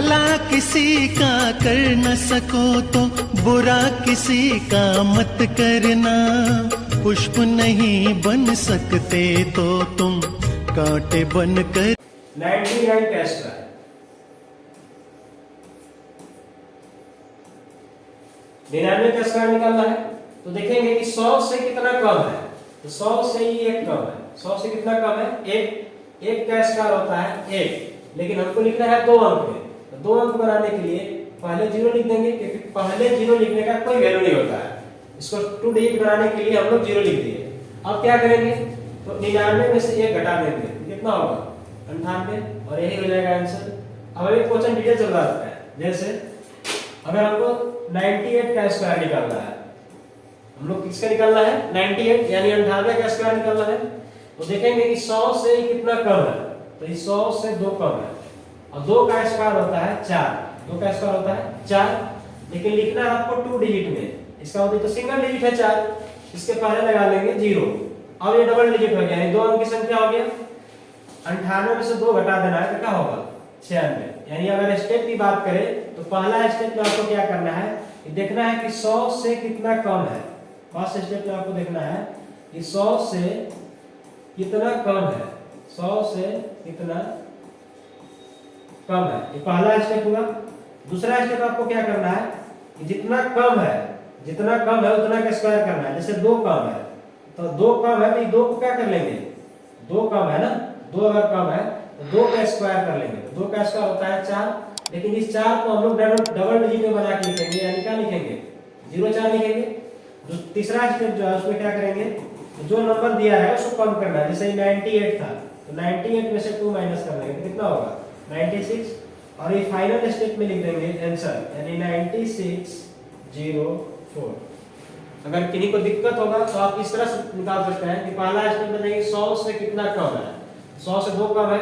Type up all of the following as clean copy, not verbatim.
भला किसी का कर न सको तो बुरा किसी का मत करना। पुष्प नहीं बन सकते तो तुम कांटे बन कर। 99 का स्क्वायर, 99 का स्क्वायर निकालना है तो देखेंगे कि 100 से कितना कम है। तो 100 से ही एक कम है। 100 से कितना कम है? एक का स्क्वायर होता है 1, लेकिन हमको लिखना है 2 अंक में। तो 2 अंक बनाने के लिए पहले 0 लिख देंगे, क्योंकि पहले 0 लिखने का कोई वैल्यू नहीं होता है। इसको 2 डिजिट बनाने के लिए हम लोग 0 लिख दिए। अब क्या करेंगे? तो 99 में से 1 घटा देंगे, कितना होगा? 98, और यही हो जाएगा आंसर। अब एक क्वेश्चन डिटेल चल रहा है, जैसे अगर हमको 98 का स्क्वायर निकालना है, हम लोग किसका निकालना है? 98 यानी 98 का स्क्वायर निकालना है। तो देखेंगे कि 100 से कितना कम है। तो 100 से 2 कम है, और 2 का स्क्वायर होता है 4। 2 का स्क्वायर होता है 4, लेकिन लिखना है आपको 2 डिजिट में। इसका मतलब तो सिंगल डिजिट है 4, इसके पहले लगा लेंगे 0। अब ये डबल डिजिट हो गया, यानी 2 अंक की संख्या हो गया। 98 में से 2 घटा देना है तो क्या होगा? 96। यानी अगर स्टेप की बात करें तो पहला स्टेप में आपको क्या करना है कि देखना है कि 100 से कितना कम है। फर्स्ट स्टेप में आपको देखना है कि 100 से कितना कम है। 100 से कितना कम है, ये पहला स्टेप हुआ। दूसरा स्टेप आपको क्या करना है कि जितना कम है उतना का स्क्वायर करना है। जैसे 2 कम है, तो 2 कम है तो 2 को क्या कर लेंगे? 2 कम है ना, 2 अगर कम है तो 2 का स्क्वायर कर लेंगे। 2 का स्क्वायर होता है 4, लेकिन इस 4 को हम लोग डबल डिजिट में बना के लिखेंगे, यानी क्या लिखेंगे? 04 लिखेंगे। जो तीसरा स्टेप जो है उसमें क्या करेंगे? जो नंबर दिया है उसको कम करना है। जैसे 98 था, तो 98 में से 2 माइनस कर लेंगे तो कितना होगा? 96। और ये फाइनल स्टेप में लिख देंगे आंसर, यानी 9604। अगर किन्हीं को दिक्कत होगा तो आप इस तरह से निकाल सकते हैं कि पहला स्टेप में देंगे 100 से कितना कम है। 100 से 2 कम है,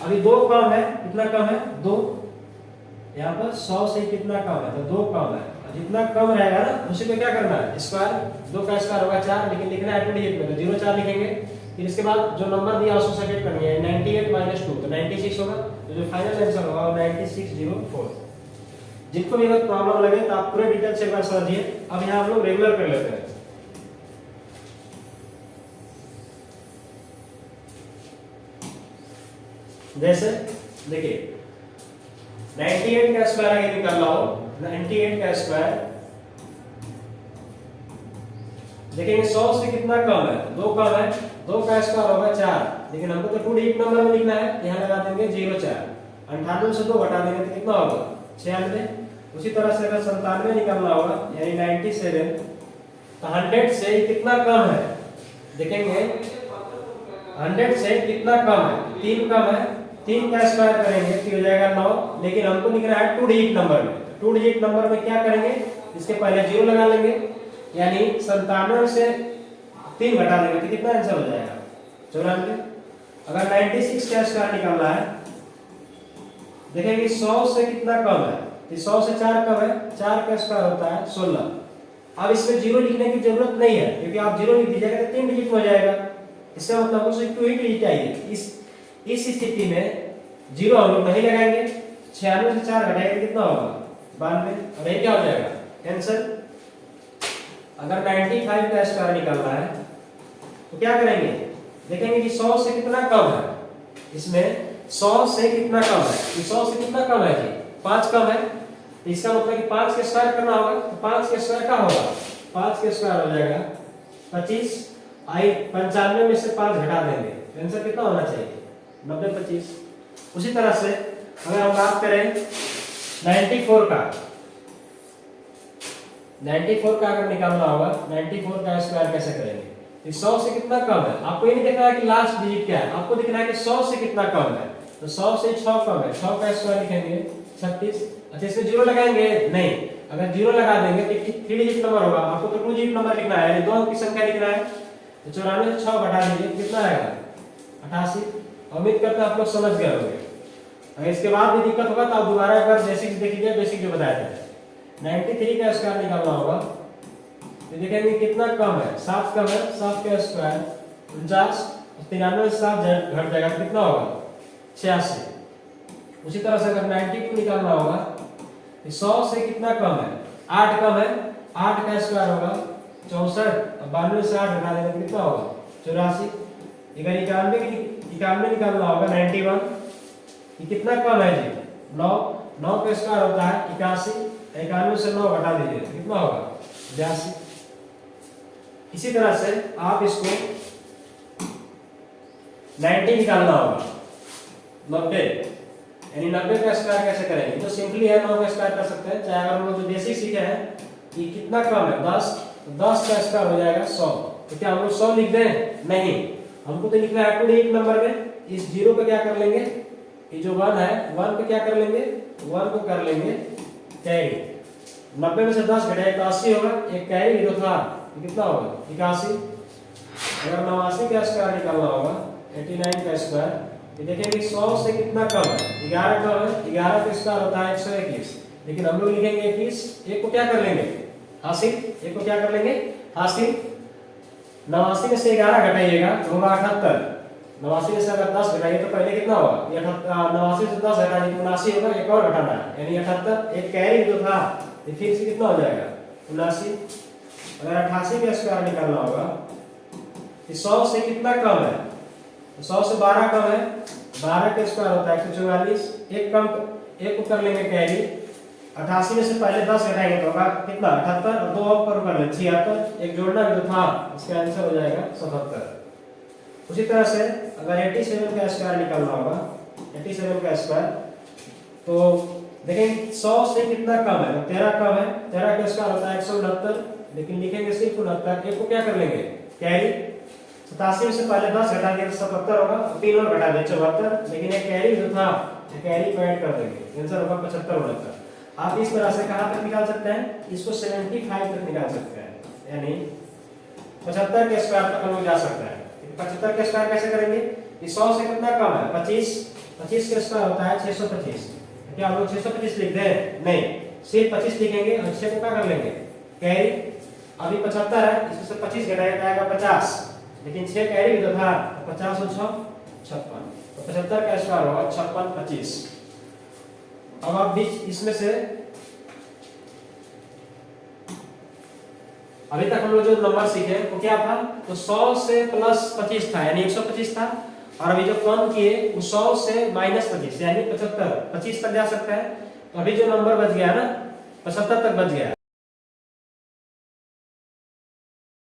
अभी 2 कम है, कितना कम है? 2। यहाँ पर 100 से कितना कम है? तो 2 कम है, और जितना कम रहेगा ना उसी पे क्या करना है? स्क्वायर। 2 का स्क्वायर होगा 4, लेकिन लिखना है 2 डिजिट में, तो 04 लिखेंगे। फिर इसके बाद जो नंबर दिया उसको सेपरेट करनी है, 98 - 2 तो 96 होगा। तो जो फाइनल आंसर होगा वो 9604। जिनको भी अगर प्रॉब्लम लगे तो आप पूरे डिटेल से एक बार समझिए। अब यहाँ हम लोग रेगुलर कर लेते हैं। जैसे देखिए 98 का स्क्वायर अगर निकालना हो, 98 का स्क्वायर देखेंगे 100 से कितना कम है? 2 कम है, 2 का स्क्वायर होगा 4, लेकिन हमको तो 2 डिजिट नंबर में लिखना है, यहाँ लगा देंगे 04। 98 से 2 घटा देंगे तो कितना होगा? 96। उसी तरह से अगर 97 निकालना होगा, यानी 97, तो 100 से कितना कम है? देखेंगे 100 से कितना कम है? 3 कम है, 3 का स्क्वायर करेंगे तो हो जाएगा 9, लेकिन हमको लिखना है 2 डिजिट नंबर में। 2 डिजिट नंबर में क्या करेंगे? इसके पहले 0 लगा लेंगे, यानी 97 से 3 घटा देंगे तो कितना आंसर हो जाएगा? 94। अगर 96 का स्क्वायर निकालना है, देखेंगे 100 से कितना कम है? 100 से 4 कम है, 4 का स्क्वायर होता है 16। अब इसमें 0 लिखने की जरूरत नहीं है, क्योंकि आप 0 लिख दीजिएगा तो 3 डिजिट हो जाएगा। इसका मतलब हमको सिर्फ 2 ही डिजिट चाहिए। इस स्थिति में 0 हम लोग नहीं लगाएंगे। 96 से 4 घटाएंगे कितना होगा? 92। और ये क्या हो जाएगा आंसर? अगर 95 का स्क्वायर निकालना है तो क्या करेंगे? देखेंगे कि 100 से कितना कम है। इसमें 100 से कितना कम है? 100 से कितना कम है जी? 5 कम है, तो इसका मतलब कि 5 के स्क्वायर करना होगा। तो 5 के स्क्वायर क्या होगा? 5 के स्क्वायर हो जाएगा 25। 95 में से 5 घटा देंगे, आंसर कितना होना चाहिए? 90 25। उसी तरह से अगर हम बात करें 94 का, 94 का अगर निकालना होगा, 94 का स्क्वायर कैसे करेंगे? 100 से कितना कम है? आपको ये नहीं देखना है कि लास्ट डिजिट क्या है, आपको देखना है कि 100 से कितना कम है। तो 100 से 6 कम है, 6 का स्क्वायर लिखेंगे 36। अच्छा, इसमें 0 लगाएंगे? नहीं, अगर 0 लगा देंगे तो 3 डिजिट नंबर होगा। आपको तो 2 डिजिट नंबर लिखना है, यानी 2 अंक की संख्या लिखना है। तो 94 से 6 घटा दीजिए, कितना आएगा? 88। उम्मीद करते हैं आप लोग समझ गए होंगे। अगर इसके बाद भी दिक्कत होगा तो आप दोबारा एक बार बेसिक्स देखिए, बेसिक जो बताया था। 93 का स्क्वायर निकालना होगा, तो देखेंगे कितना कम है? 7 कम है, 7 का स्क्वायर 49। 93 से 7 घट जाएगा, कितना होगा? 86। उसी तरह से अगर 92 निकालना होगा तो 100 से कितना कम है, 8 कम है, 8 का स्क्वायर होगा 64, अब 92 से 8 घटा देंगे तो कितना होगा 84। अगर 91 निकालना होगा 91, ये कितना कम है जी 9, 9 का स्क्वायर होता है 81, 91 से 9 घटा दीजिए तो कितना होगा 82। इसी तरह से आप इसको 90 निकालना होगा 90, यानी 90 का स्क्वायर कैसे करेंगे, तो सिंपली है 9 का स्क्वायर कर सकते हैं, चाहे अगर हम लोग जो बेसिक सीखे हैं कि कितना कम है 10, तो 10 का स्क्वायर हो जाएगा 100। तो क्या हम लोग 100 लिख दें, नहीं, हमको तो लिखना है टू एक नंबर में, इस जीरो पे क्या कर लेंगे, ये जो 1 है 1 पे क्या कर लेंगे, 1 को कर लेंगे कैरी, 90 में से 10 घटाए तो 80 होगा, एक कैरी जो था तो कितना होगा 81। अगर 89 का स्क्वायर निकालना होगा 89 का स्क्वायर, ये देखेंगे 100 से कितना कम है, 11 कम है, 11 का स्क्वायर होता है 121, लेकिन हम लोग लिखेंगे 21, एक को क्या कर लेंगे हासिल, एक को क्या कर लेंगे हासिल, 89 में से 11 घटाइएगा तो होगा 78, 89 में से अगर 10 घटाइए तो पहले कितना होगा, ये 89 से 10 घटाइए तो 79 होगा, एक और घटाना है यानी 78, एक कैरी जो था ये फिर से कितना हो जाएगा 79। अगर 88 का स्क्वायर निकालना होगा, 100 से कितना कम है, 100 से 12 कम है, 12 का स्क्वायर होता है 144, एक कम, एक को कर लेंगे कैरी, 88 में से पहले 10 घटाएंगे तो होगा कितना 78, और 2 ऊपर कर लेंगे 76, एक जोड़ना जो था इसका आंसर हो जाएगा 77। उसी तरह से अगर 87 का स्क्वायर निकालना होगा, 87 का स्क्वायर, तो देखें 100 से कितना कम है, 13 कम है, 13 का स्क्वायर होता है 169, लेकिन लिखेंगे सिर्फ 69, एक को क्या कर लेंगे कैरी, 87 में से पहले 10 घटाएंगे तो 77 होगा, 3 और घटा दें 74, लेकिन एक कैरी जो था कैरी को ऐड कर देंगे, आंसर होगा 75 69। आप इस तरह से कहां तक निकाल सकते हैं, इसको 75 तक निकाल सकते हैं, यानी 75 के स्क्वायर तक हम लोग जा सकते हैं। 75 के स्क्वायर कैसे करेंगे, 100 से कितना कम है 25, 25 के स्क्वायर होता है 625, क्या हम लोग 625 लिख दें, नहीं, सिर्फ 25 लिखेंगे और 6 को क्या कर लेंगे कैरी, अभी 75 है, इसमें से 25 घटाया जाएगा 50, लेकिन 6 कैरी भी तो था 50 और 6 56, तो 75 का स्क्वायर होगा 56 25। अब आप बीच इसमें से अभी तक हम लोग जो नंबर सीखे वो क्या था, तो 100 से प्लस 25 था यानी 125 था, और अभी जो कम किए वो 100 से माइनस 25 यानी 75, 25 तक जा सकता है, तो अभी जो नंबर बच गया ना 75 तक बच गया।